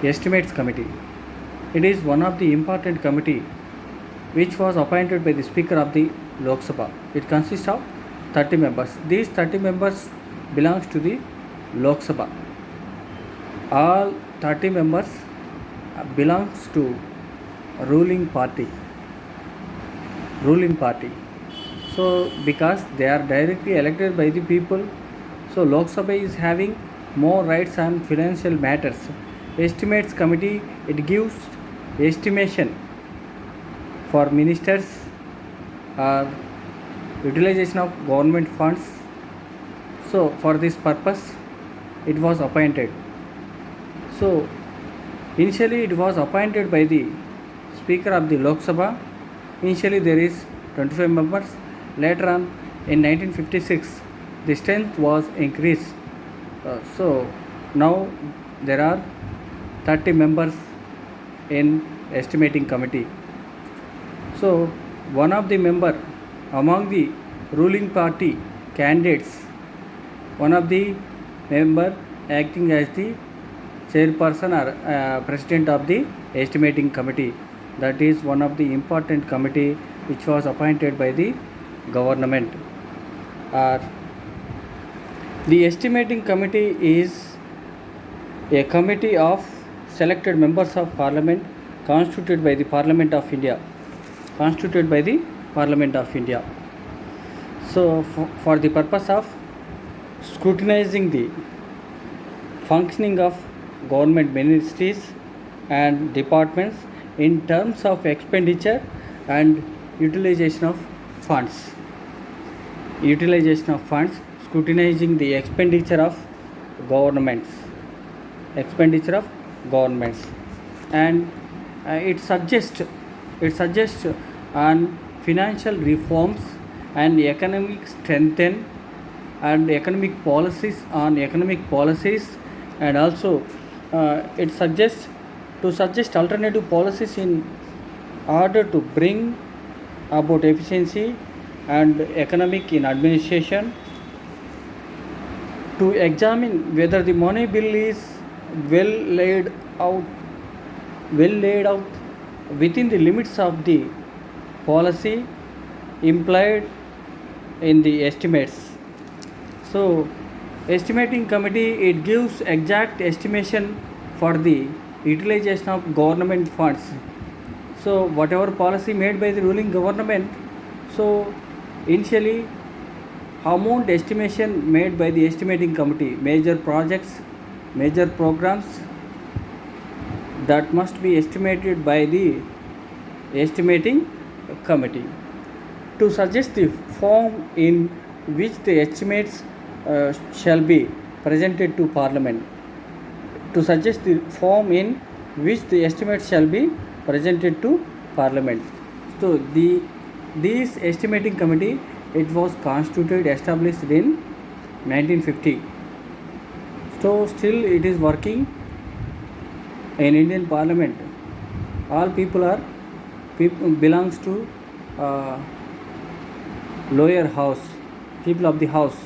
Estimates Committee. It is one of the important committee which was appointed by the Speaker of the Lok Sabha. It consists of 30 members. These 30 members belongs to the Lok Sabha. All 30 members belongs to ruling party. So because they are directly elected by the people, so Lok Sabha is having more rights on financial matters. Estimates Committee, it gives estimation for ministers or utilization of government funds. So for this purpose it was appointed. So initially it was appointed by the Speaker of the Lok Sabha. Initially there is 25 members. Later on in 1956 the strength was increased. So now there are 30 members in estimating committee. So one of the member among the ruling party candidates, one of the member acting as the chairperson or president of the estimating committee. That is one of the important committee which was appointed by the government. The estimating committee is a committee of selected members of parliament constituted by the Parliament of India. So for the purpose of scrutinizing the functioning of government ministries and departments in terms of expenditure and utilization of funds, scrutinizing the expenditure of governments, and it suggests on financial reforms and economic strengthen and economic policies, and also it suggests alternative policies in order to bring about efficiency and economic in administration, to examine whether the money bill is well laid out within the limits of the policy implied in the estimates. So estimating committee, it gives exact estimation for the utilization of government funds. So whatever policy made by the ruling government, so initially amount estimation made by the estimating committee, major projects, major programs, that must be estimated by the estimating committee. To suggest the form in which the estimates shall be presented to Parliament. So this estimating committee, it was established in 1950. So still it is working in Indian Parliament. All people belongs to lower house, people of the house.